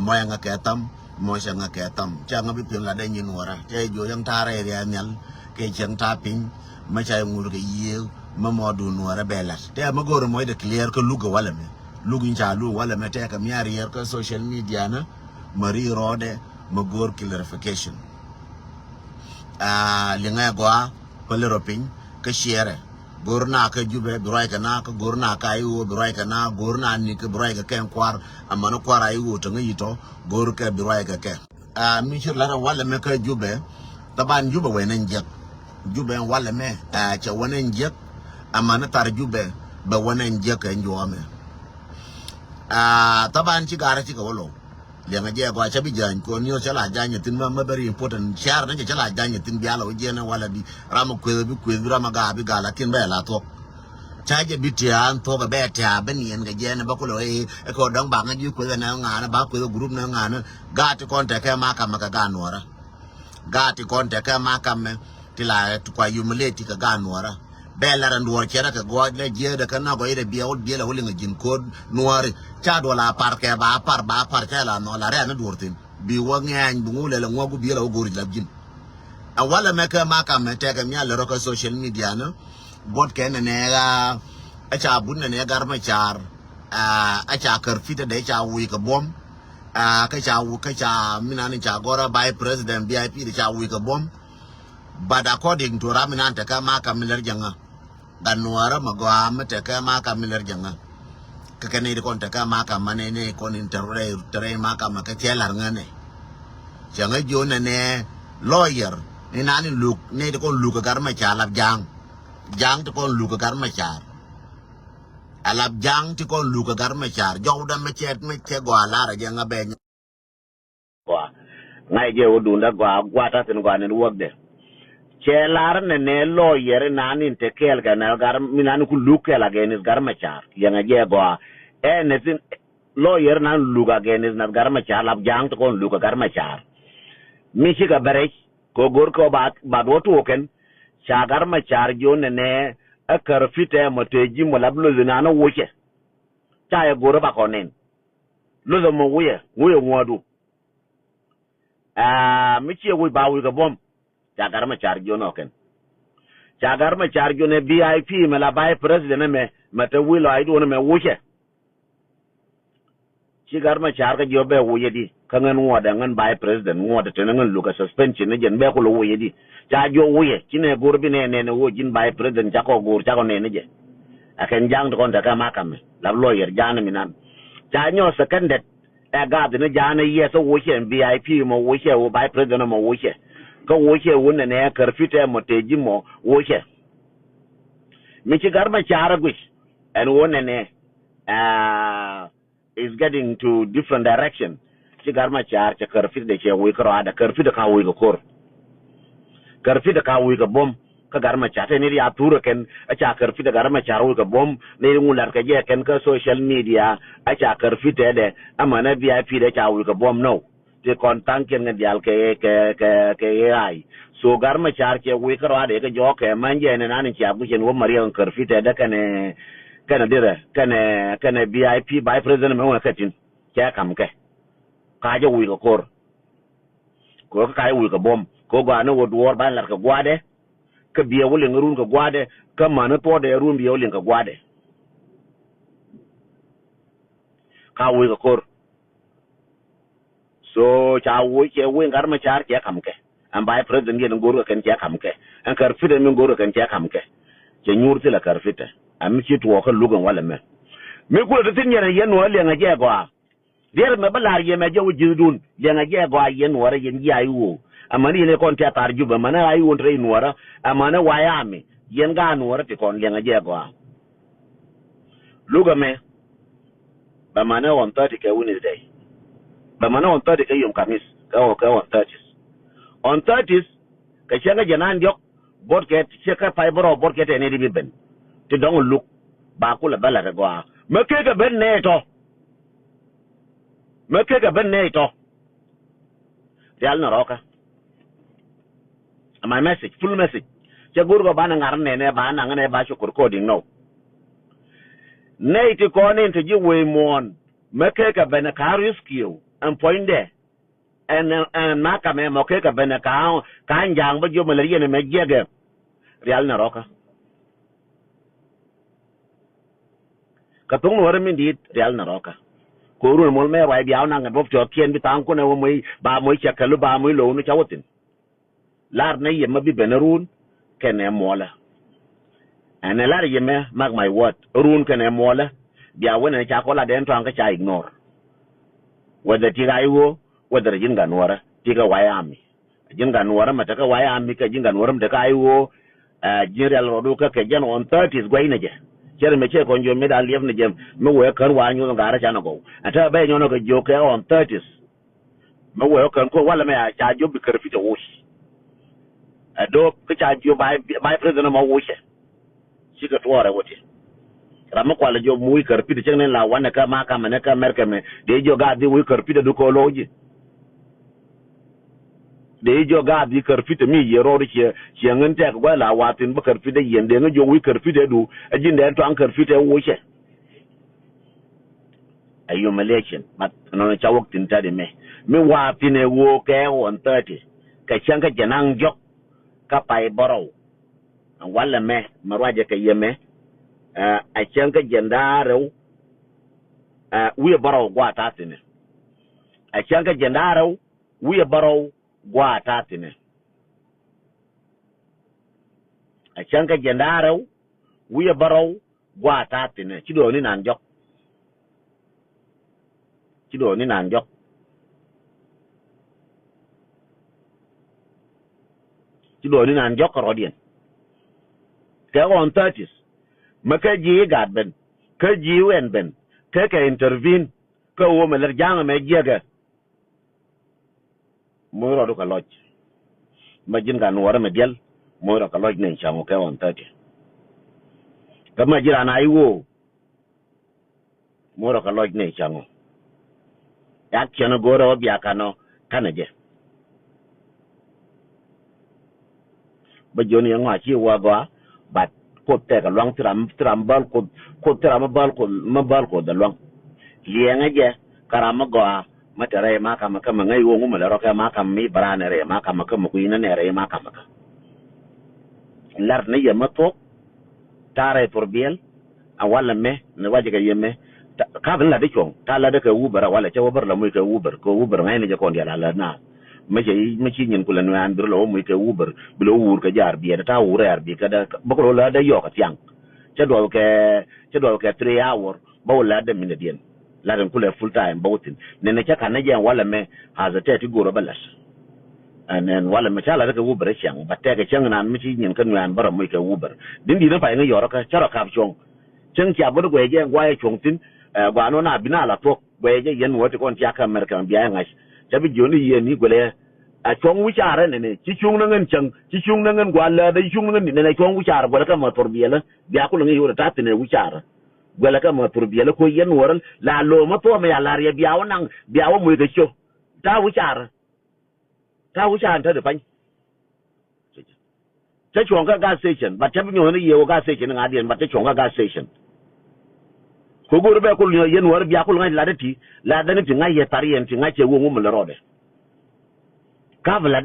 moya nga ketam moya nga ketam cha nga bipin la de nyin wara cha jo yang tare ya nyal ke chen taping ma cha ngur ke yiel ma modu nuara belas te ma goro moy de clear ko lugo wala me lugo ncha lu wala me te ka miari yer ko social media na mari rode ma gor clarification linga gwa paleroping ke share gorna ka jube durai kana ka gorna ka ayu durai kana gorna ni ka durai ka ken kwar amano kwar ayu to ngi to gor ka durai ka ke mi shir la wala me ka jube taban jube wenen jek jube wala me cha wenen jek amana tar jube ba wenen jek en jome taban ci gara ci ka wolo lenga je ko cha bijan ko niyo chala janya tin ma very important share na chala janya tin biala wajena wala di rama kwe rama ga bi gala tin ba la to chaje bitian to ga beta ben yen ga jena ba ko lo ko dang ba nga ji ko na nga na ba ko group na nga na ga ti konta ka ma ka ga nora ga ti konta ka ma ka me ti la to kwa humiliate ka ga nora bela ran duwar kera ka go le je da kana go ire biya ol biya la holin jin ko nuare cha do la par ke ba par ke la no la re na durtin bi wo ngan bu ngule la ngogu biya la gori la jin awala me ka ma ka me te ka nya le ro ka social media na bot ke ne ga a cha bun ne gar ma char a cha kar fita da cha wi ka bom ka cha mina ni cha gora by president BIP da cha wi ka bom but according to Raminan ta ka ma ka milar janga dan nuara magwa mate ka ma ka milar janga ka kane de kon ta ka ma ka mane ne kon interre tere ma ka ma ka telar ngane janga jona ne lawyer ni nani look ne de kon look gar ma cha lab jang to kon look gar ma cha alab jang ti kon look gar ma cha jawda me che gwa la ra janga be gwa ngai je odunda gwa ta tin gwa ne wok de chelar ne lawyer nanin te kel ga na gar minan ku luke la genis gar machar yanga je go ne tin lawyer nan luga genis na gar machar lab jang to kon luga gar machar mi shi ga bare ko gor ko ba do to ken cha gar machar jo ne a kar fite mo te ji mo lab lo na no wuke cha ya gor ba ko nen lo mo wuye ngodu mi chi wi ba wi ga bom Chagar ma charjo no ken. Chagar ma charjo ne BIP me la bay president me mate wilo ay do me wuche. Chagar ma charga jo be wuye di kangen woda ngan bay president woda te ngan luka suspension ne jen be ko wuye di. Cha jo wuye kine gorbi ne wo jin bay president jako gor jako ne je. Aken jang to kon ta ka makam la lawyer jana minan. Cha nyo secondet e ga de ne jana yeso wuche BIP mo wuche wo bay president mo wuche. Ka woke wonna ne karfita moteji mo woke mi ci garba chara gush and wonna ne is getting to different direction ci garma char ci karfita de ce wi kro ada karfita ka wi ko karfita ka wi ko bom ka garma chata ne ya turo ken a ca karfita garma char wi ko bom ne ngular ka je ken ka social media a ca karfita de amana VIP de ca wi ko bom no te kontan ken ngal ke ai so garma char ke wi kro ade ke jo ke manje ne nan ci abu ken wo mariyan karfita da kane dire kane BIP by president me wona katin ke kam ke ka jo wi ko ko ka wi ko bom ko ga no wo duor ban lar ka gwade ka biya wulin run ka gwade ka mana to da run biya wulin ka gwade ka wi ko so cha wo ke wen gar ma char ke kam ke an bai president gen goro kan ke kam ke an kar fida min goro kan ke kam ke nyurti la kar fita am ci to ko lugan wala me ko da tin yana yen wala nga je gwa der me balar ye me je wujudun le nga je gwa yen wara yen ya yiwo amani ne kon ta tar juba mana ayi won tre nuwara amana waya mi yen ga nuwara ti kon le nga je gwa luga me ba mana on 30 ke Wednesday ba mana on 30 ke yom kamis ka on 30 ka chenga janan yok borket cheka fiber borket ene di ben ti dong luk ba ku la bala gwa me ke ga ben ne to real na roka my message full message che gurgo bana ngar ne ba na ngane ba shukur coding no ne ti ko ne ti ji we mon make ka bene ka rescue and point there and maka me moke ka bene ka njang ba jo malaria ne mejege real na roka ka tung wor min dit real na roka ko ru mol me wai biaw na ngabo cho kien bi tang ko ne wo muy ba muy chakalu ba muy lo no chawotin lar ne yema bi benerun kene mola ane lar yeme mark my word run kene mola bia wona cha ko la den tang ka cha ignore whether tiga iwo whether jinga nuara tiga wayami jinga nuara mataka wayami ka jinga nuara mtaka iwo general rodu ka ke jan on 30 gwaine je chere me che ko njo me da lief ne jem me we kar wa nyu ngara cha no go ata be nyo no ka jo ke on 30 me we kan ko wala me cha jo bi kar fita woshi ado ka cha jo bai president ma woshi shi ka tuara wote rama kwala jo muy karpi de chengen la wana ka maka mane ka merke me de jo ga di muy karpi de du ko loji de jo ga di karpi de mi yero ri che chengen te ko la watin ba karpi de yen de jo muy karpi de du ajin de to an karpi de wo che ayo malaysian but no cha wok tin ta de me watin e wo ke on 30 ka chenga janang jok ka pai boro wala me marwaje ka yeme a can ka jandaro wiya baro gwa tatine a can ka jandaro wiya baro gwa tatine a can ka jandaro wiya baro gwa tatine kido ni nan jok kido ni nan jok kido ni nan jok rodien ka on 30 maka ji gad ben ka ji wen ben ka intervene ka wo me ler jang me jega mo ro do ka loj ma jin ga no wara me del mo ro ka loj ne chamo ka on 30 ka ma jira na iwo mo ro ka loj ne chamo ya keno goro bi akano kanaje ba joni ngwa chi wa ba bat ko te ka long tram bal ko tram bal ko da long lienga je karama go matare ma kama ngai wo ngum la roka ma kam mi barane re ma kama ku ina ne re ma kama lar ne yema to tare por biel a wala me ne waje ka yeme ka bin la de chong ta la de ka ubara wala che wobar la muy ka ubar ko ubar ngai ne je kon dia la na ma ci ñen ko la ñu an bir lo muy ka ubar bi lo wur ka jaar bi ta wur yar bi ka da ba ko la da yo ka tiang ca do ke 3 hour ba wala da min dien la den kula full time bawtin ne ne ca kana je wala me haza te ti goro balas anen wala me cha la ka ubar chiang ba te ka chiang nan mi ci ñen ka ñu an bara muy ka ubar din di na fa nga yo ka ca ka chong chang cha bo go je gwa ye chong tin gwa no na bina la to go je yen wote kon cha ka mer kan biya ngai tabi joni yeni gole a chong wichara ne ci chung na ngan chang ci chung na ngan gwala da chung na ngan ne chong wichara gole ka ma torbiyela biya ko ngi yura tatine wichara gole ka ma torbiyela ko yen woral la lo ma to ma ya la ya biya wonang biya wo mu ga cho ta wichara ta da pan ta chong ka gas station ba tabi nyoni yewo gas station nga dien ba ta chong ka gas station ko goro be ko yen wor biya ko ngai la da ti la da ne ti ngai ye tari en ti ngai che wo ngum le rode ka vla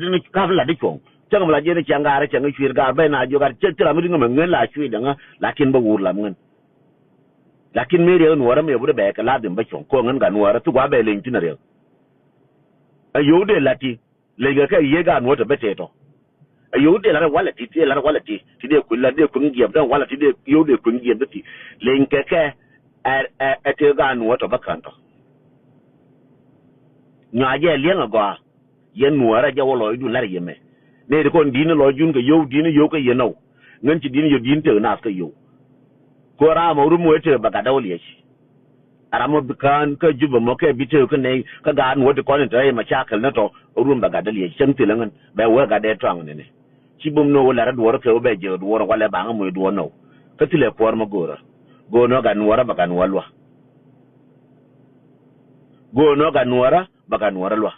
de chong chang mala je ne changa re chang chwir ga be na jo ga che tra mi ngam ngen la chwi da nga lakin ba wur la ngen lakin me re no wara me bu de be ka la dim ba chong ko ngen ga no wara tu gwa be le tin re ayo de lati le ga ka ye ga no to be te to ayo de la wala ti de ku la de ku ngi da wala ti de yo de ku ngi da ti le nke ke te ga no to ba kan to nya je le nga yen nuara ja wolo du lar yeme ne de kon dina lo jun ga yow dina yow ka yeno ngan ci dina yo din te na ka yow ko ra ma ru mo te ba ga dawli shi ara mo kan ka juba mo ka bi te ka ne ka ga no de kon te ma cha kal na to ru ba ga dali shi te langan ba wa ga de twang ne ci bum no wala ra do wor ka be je do wor wala ba nga mo do no ka tile por ma gora go no ga nuara ba ga nualwa go no ga nuara ba ga nuara lwa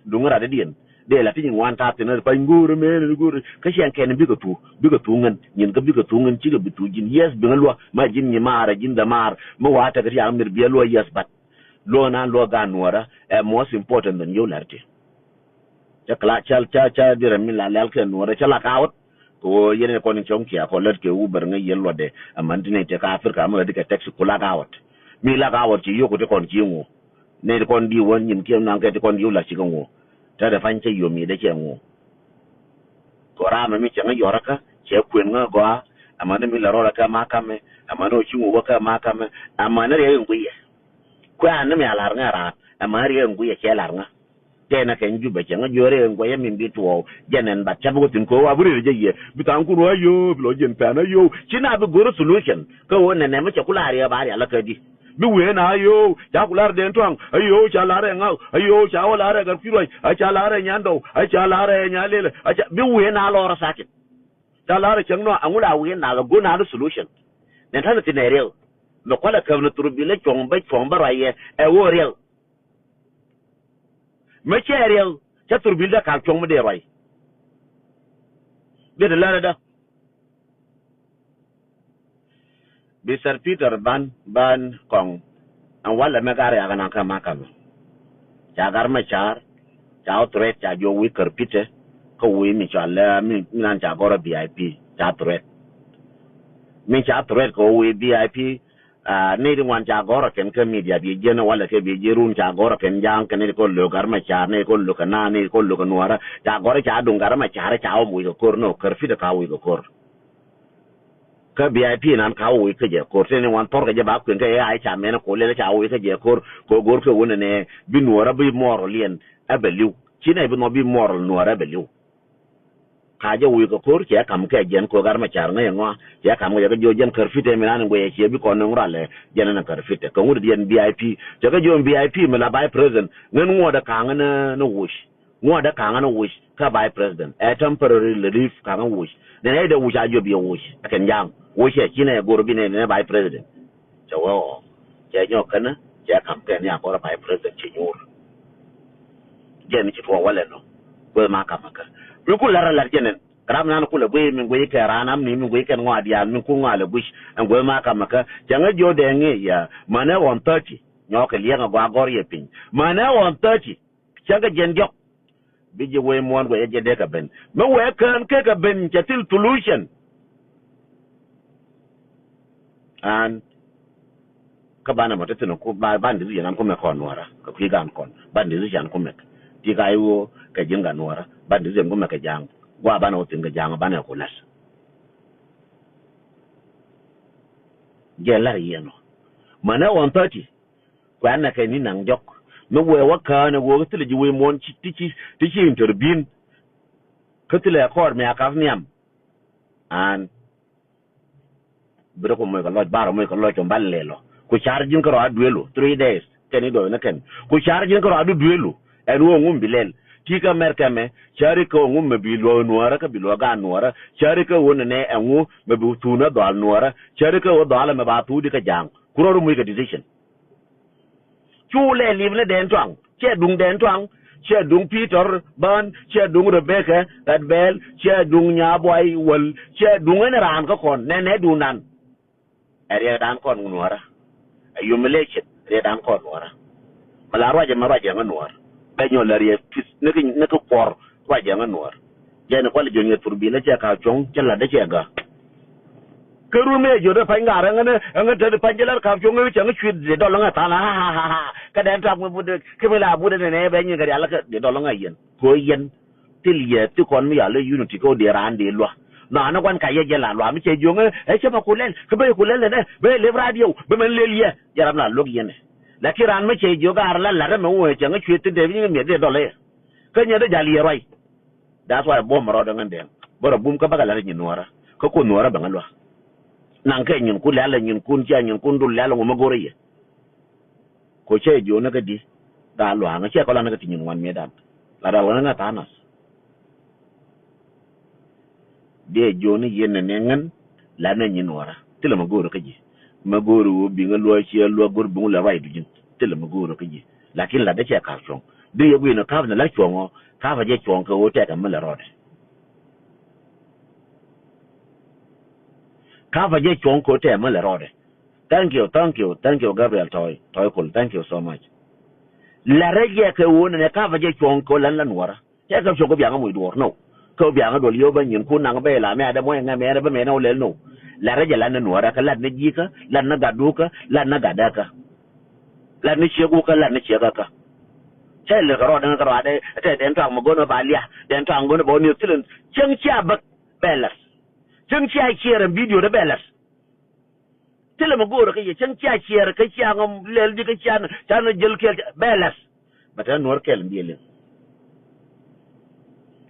dungara de de la tin wan ta tin pa nguru me nguru ka shen ken bi ka tu ngan nyin ka bi ka tu ngan ci ga bi tu jin yes bi lo ma jin ni mara jin da mar mo wata ga ya amir bi lo yes but lo na lo ga nuara most important than you larte cha kala cha dire min la lal ken nuara cha la kawt ko yene ko ni chom kia ko let ke uber nga yello de amandine te ka afrika ma de ka taxi kula kawt mi la kawt ci yoko te kon ci ngo ne kon di won nyin ke nan ke te kon yu la ci ngo ta da fan ce yo mi de ke ngo ko rama mi ce nga yoraka ce kwen nga go amana mi la rola ka makame amana ci ngo ka makame amana re nguye ko an mi ala nga ra amana re nguye ke la nga tena ken jube che nga jore ngoye min bitwo jenen ba chabu tin ko wa buri je ye bitan ku ro yo lo jen pana yo china be goro solution ko wona ne ma che kulari ya bari ala kadi bi we na yo ja kular den twang ayo cha lare nga ayo cha wala re gar piroi a cha lare nyando a cha lare nyalele a cha bi we na lora sakit cha lare changno angula we na go na solution ne tan tin real no kwala ka no turbile chomba raye e wo real material cha turbilda ka chong mu de rai de la da bi sir peter ban kong an wala me gare aga nan ka makam cha gar ma char cha otret cha jo wi kar pite ko wi mi cha la mi nan cha gora vip cha tret mi cha tret ko wi vip ne di wan cha gora ken ka media bi jena wala ke bi jerun cha gora ken jang ken ko lo gar ma cha ne ko lo kana ne ko lo nuara cha gora cha dun gar ma cha o mu ko no kar fi da ka wi ko ka VIP nan ka wi ke je ko ne wan tor ke je ba ku ke ai cha me na ko le cha wi ke je ko gor ke wona ne bi nuara bi moro lien abeliu chine bi no bi moro nuara abeliu ka je wi ko ke kam ke gen ko gar ma char ne ngwa ya kam ga jo jen kar fite me nan ngoye che bi ko no ngurale jen na kar fite ko ngudi jen VIP je ga jo VIP me la by president ngen ngoda ka ngana no wush ngoda ka ngana wush ka by president a temporary relief ka ngana wush ne da wush a jo bi wush akan jang wush ya chine gor bi ne by president je wo je nyo kana je kam ke ne ko by president che nyur jen ci to wala no ko ma ka maka bi ku lara lar jenen kram nan ku le boy min goy ka ranam ni min goy kan ngwa dia min ku ngwa le bush an goy ma ka maka janga jo de nge ya mana 130 nyoka lianga gwa gor ye pin mana 130 changa jen jok bi je we mon go ye de ka ben me we kan ke ka ben chatil solution an ka bana mo tetino ku ba bandi zi nan ku me kon wara ka ku gan kon bandi zi jan ku me ti ga yo ka jinga nora bandi zi ku me ka jang gwa bana o tinga jang bana ko las je la yeno mana 130 kwa na ka ni nan jok me we waka na go tele ji we mon ti interbin ka tele akor me akaf niam an bro ko mo ka loj baro mo ka loj on ballelo ko charging ko aduelo 3 days keni do na ken ko charging ko adu duelo en wo ngum bilel tika merkame chari ko ngum me bilo nuara ka bilo ga nuara chari ko wona ne enwu me bu tuna do al nuara chari ko do ala me ba tu di ka jang kuro mu ka decision chule livle den twang che dung peter ban che dung rebecca that bell che dung nya boy wal che dung ne ran ko kon ne du nan ere dan kon nuara humiliation re dan kon nuara mala roje nuara dañu la rie pis ne ko por roje nuara jene ko le jonne turbi la che ka chong che la de che ga keru me jo de panga nga de panjelar ka chong ngi chang chwit de do nga ta la ha ka den ta bu de ke la bu de ne be nyi ga ya la ka de do nga yen ko yen til ye ti kon mi ya le unity ko de ran de lo na kwan ka ye la lo mi che jo nga e che ba kulen ke be kulen ne be le radio be men le ye ya ram la log yen la ki ran mi che jo ga la la me wo chang chwit de bi mi de do le ka nya de jali ye roi that's why bom ro de ngande boro bum ka bagala ni nuara ko nuara ba ngalwa nan kai nyin ku lala nyin kun ja nyin kun dul lala ngoma gore ye ko che jo na gadi da lo anga che ko la na gati nyin wan me dan la da wana na tanas de jo ni yen ne ngan la na nyin wara tila ma gore kaji ma gore wo bi nga lo che lo gor bu la rai du jin tila ma gore kaji lakin la da che ka chong do you win a carve the lecture or carve a jet won't go take a miller rod. Carve a jet won't go take a miller rod. Thank you, Gabriel Toykul. Thank you so much. La regia che won ne carve a jet won't call and water. Take up your young with war, no. Kobianga do Lioban, you couldn't be la mad when I made a man no. La regia land water, la Nejika, la Nagaduka, la Nagadaka. La Nichiaguka, la Nichiagaka. Tell the road and Rade, then I'm going to Balia, then I'm going to go New Zealand. Chunkia but bellas. Chunkia here and video the bellas. Tell them a go to Chunkia here, Kachang, Leldikan, Chana Jilkel bellas. But I know Kelly dealing.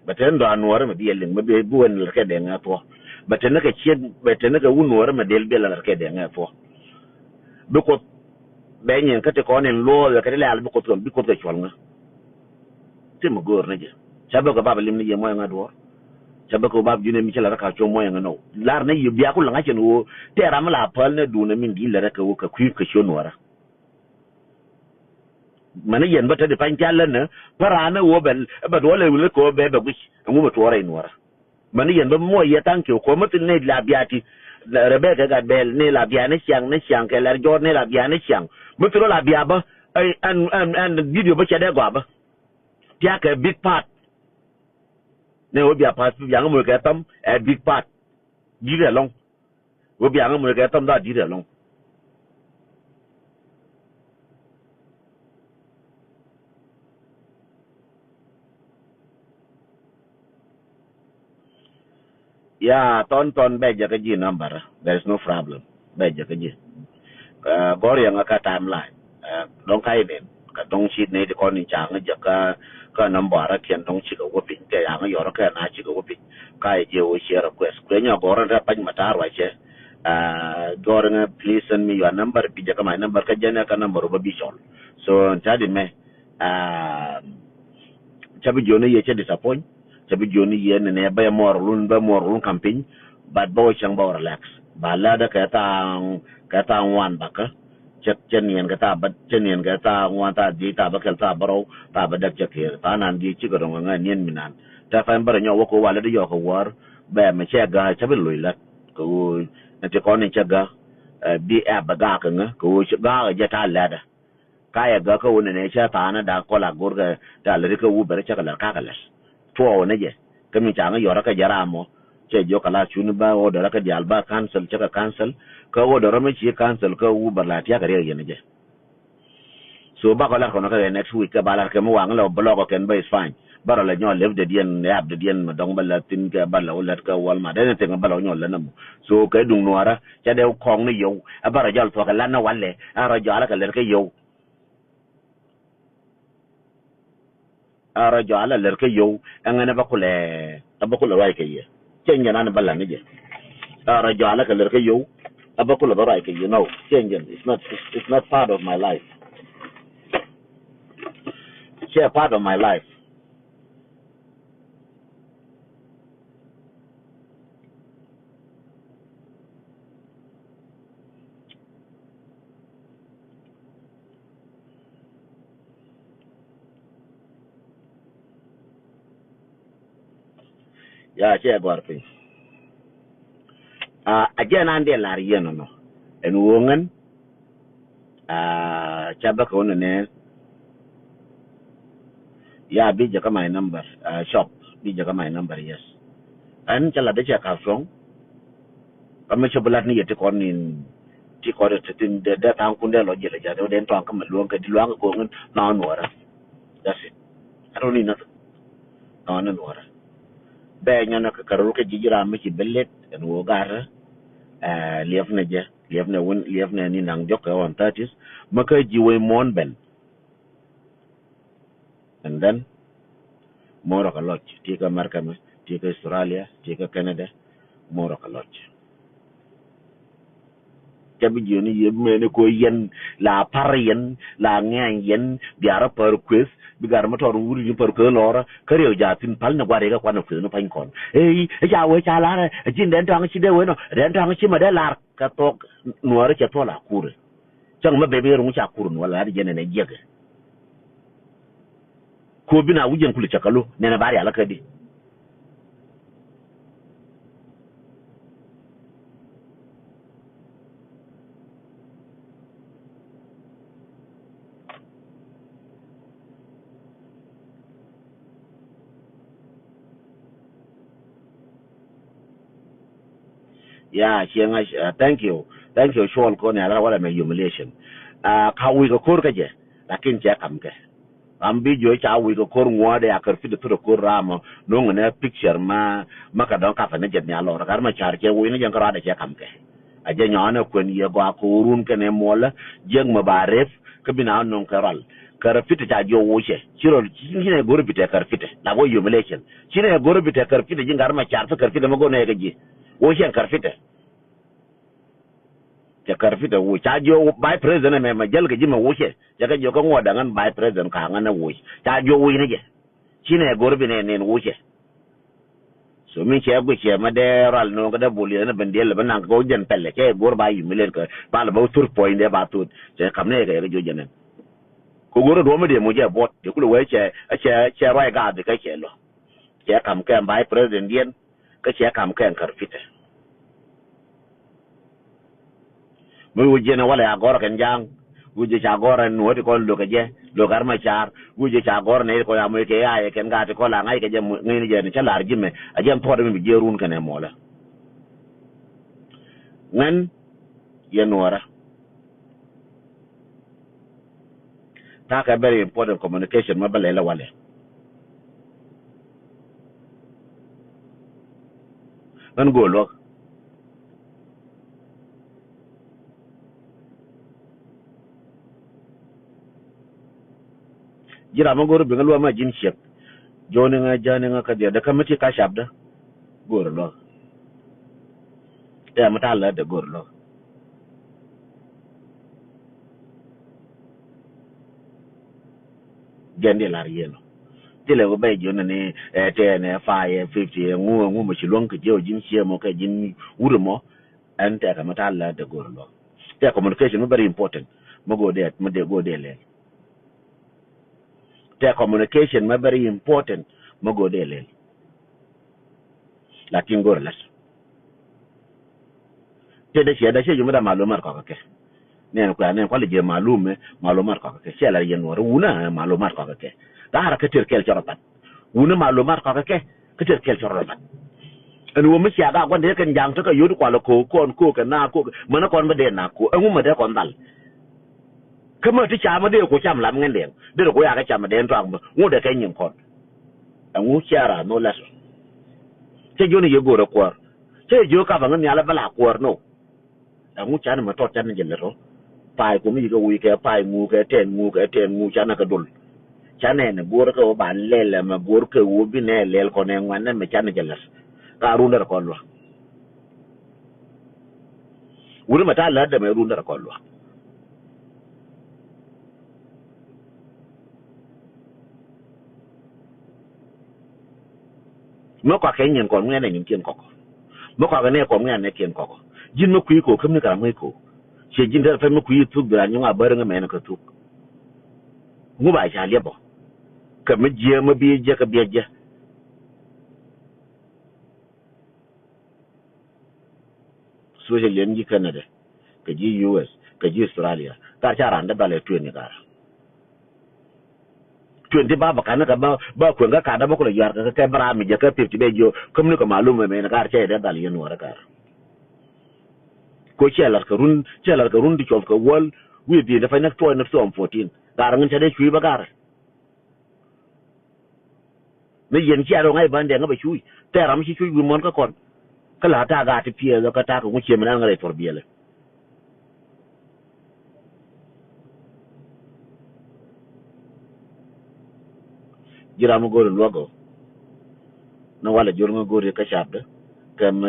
But then don't worry, dealing, maybe go and look at them at all. But another chin, but another wound worm, a deal bill and look at them at all. Because Benyan cut a corn and low, the Catalan because the Chwanga. Tim go, Raja. Chabaka Babalim, Yamoyang at war. Chabako Bab, you name Michel Rakacho Moyang and no. Larne, you be a cool action who Teramala Palna Dunamin Gilaka Woka Quick Shonora. Manayan but the Pancalana, Parana Wobel, but all I will look over baby wish and move to Orainwara. Manayan, but more yet thank you, Comatin Ned Labiati. Rebecca got bell, Nela Bianesiang, Nesiang, Keller, Jornela Bianesiang, Mutrola Biaba, and the video Bachadagaba. Take a big part. There will be a part of young Murgatum, a big part. Did along. Will be young Murgatum that did along. Yeah, ton Bejakaji number. There is no problem. Bejakaji. Goriang a timeline. Don't hide it. Don't sheet need the corny chang, Jaka, Kanambara can don't chick a whooping, Kayanga, Yorka, and I chick a whooping. Kai, you share a quest. When you're going to Pajmatar, Goran, please send me your number, Pijaka, my number, Kajanaka number of a bishop. So, tell me, Chabi Joni, you disappoint. Chabi Joni, yen and nearby more room campaign, but boy chang bow relax. Balada Katang one baka. Jenny and Gata, but Jenny and Gata want a data Bakelta Baro, Baba Dakir, Panan di Chigarong and Yen Minan. Tafamber and Yoko Walla Yoko war, Bear Machaga, Chabilula, go and take on Chaga, be a Bagakanga, go Chaga, Jetta ladder. Kaya Gako in nature, Tana, da Kola Gurga, da Lyrica Uber Chakala Kakalas. 4 Neje, Kamichanga, Yoraka Jaramo. Jokala Chuniba or the Raka Jalba cancel, check a cancel, go the Romichi cancel, go Uber Latia. So Bakalaka next week, Balakamuangla blog can be fine. But I'll let you live the Dian, Ab the Dian, Madonga Latin, Bala, let go Walmart, anything about your Lenum. So Kedung Noara, Jadel Kong yo, about a Jal for a Lana Wale, Arajalaka Lerke yo. Arajala Lerke yo, and I never call a Bacula Rike here. Change an Balanija. Rajala Kalerkayo, a buckle of a rike, you know, changing. It's not part of my life. Share part of my life. Yeah, share Gorping. Again, and the Lariano, and woman, Chabacon, yeah, Bijaka my number, shop, Bijaka my number, yes. And Chaladecha Kafrong, a Michabelatni at the corn in Ticoret in the town Kundelo, then talk about Luanka going non water. That's it. I don't need nothing. Non and water. Bang Karuka Jira Michi Bellet and Wogara, Liefnaja, Liefna Ninang Joka on 30s, Maka Jiwe Monben. And then more of a lot. Take a Markham, take Australia, take a Canada, more of a lot. Cabijuni, Meniko Yen, La Parian, La Nyan, Biara per quiz, Bigarmator Woody per Colora, Career Jatin, Palna Guarega, one of the Pancon. Hey, Yawe Chala, a Jin Dentang Chideweno, Dentang Chimadela, Catok, Nuara Chatola, Kur. Changma baby Runcha Kurn, while I didn't a jigger. ko bina wujen kulu chakalo ne na bari alaka di ya chenga thank you shol ko ne ala wala me humiliation ka wi ko kor ka je lakin je kam ke am bi jo cha wi ko kor ngode akar fi de to ko rama no ngene picture ma ka don ka fa ne je nya lo gar ma char ke wi ne je ngara de je kam ke a je nyana ko ni ye go ko run ke ne mola je ma baref ke bina non karal kar fite ta jo wo che chiro ne gor bite kar fite la go humiliation chine gor bite kar fite je ngar ma char fa kar fite ma go ne ga ji wo che kar fite ya karfita wo cha jo by president me ma jal ga jima wo che ya ga jo ko ngoda ngan by president ka ngan na wo cha jo wo ne ge shine gorbi ne wo che so min che go che ma de ral no ga da boli na bendel ba nan ko jen pelle che gor ba yi milen ko ba la ba tur point de ba tut che kam ne ga jo jenen ko goro do ma de mo je bot de ku we che rai ga de ka che lo che kam ka by president yen ka che kam ka karfita mo wuje na wala agora kan jang wuje cha agora no ti ko lo ke je lo gar ma char wuje cha agora ne ko ya mo ke ya ken ga ti ko la ngai ke je ngai ni je ni cha lar jime a je to de mi je run kan mo la ngan ye nora ta ka very important communication ma bale la wale ngan go lo jira ma goro bengal ma jin shek jone nga jane nga ka da kamati ka shabda goro lo ya mata Allah da goro lo gende lar yeno tele go bay jone ne te ne fa ye 50 ngu mo ci lonk je jin she mo ka jin wuro mo ante ka mata Allah da goro lo te communication very important mo go de mo de go de le their communication ma very important mo go de le lakin gor las te de she jumada malumar ko ke ne ko ne ko le je malumar ko ke she la yen wor una malumar ko ke da har ka ter kel chorobat una malumar ko ke ka ter kel chorobat en wo mi sia ga gonde kan jang to ka yudu ko ko ka na ko mana kon ba de na ko en ma de kon dal kama ti chama de ko cham lam ngende de ko ya ka chama de ntwa ngo de kan yin kon ngu chiara no las che joni ye gore kwar che jo ka bangan ya la bala kwar no ngu chana ma to tan je lero pai ko mi go wi ke pai ngu ke ten ngu chana ka dul chana ne gore ko ban lele ma gore ke wo bi ne lel ko ne ngwan ne me chana je las ka ru ndar ko lo wuri mata la da me ru ndar ko lo mo kwa kenyen ko ngene ni kien koko mo kwa ne ko ngene kien koko jin mo ku ko kam ni ka mo ko che jin da fa mo ku tu bra nyu nga bar nga me na ka tu mu ba ja lebo ka mi je mo bi je ka bi je so je len ji Canada ka ji US ka ji Australia ka cha ran da bale tu ni ka 20 ba kana ka ba ko nga ka da ba ko yar ka bra mi je ka 50 be jo kom ni ko malum me na ka che da dal yen wara ka ko chelar ka run di chof ka wol wi di da fa na to na 14 gar ngin che de chui ba gar me yen che ro ngai ban de nga ba chui te ram chi chui wi mon ka kon ka la ta ga ti pie ka ta ko che me na ngare for biele jiramu gore logo na wala jorngo gore ka shabda kam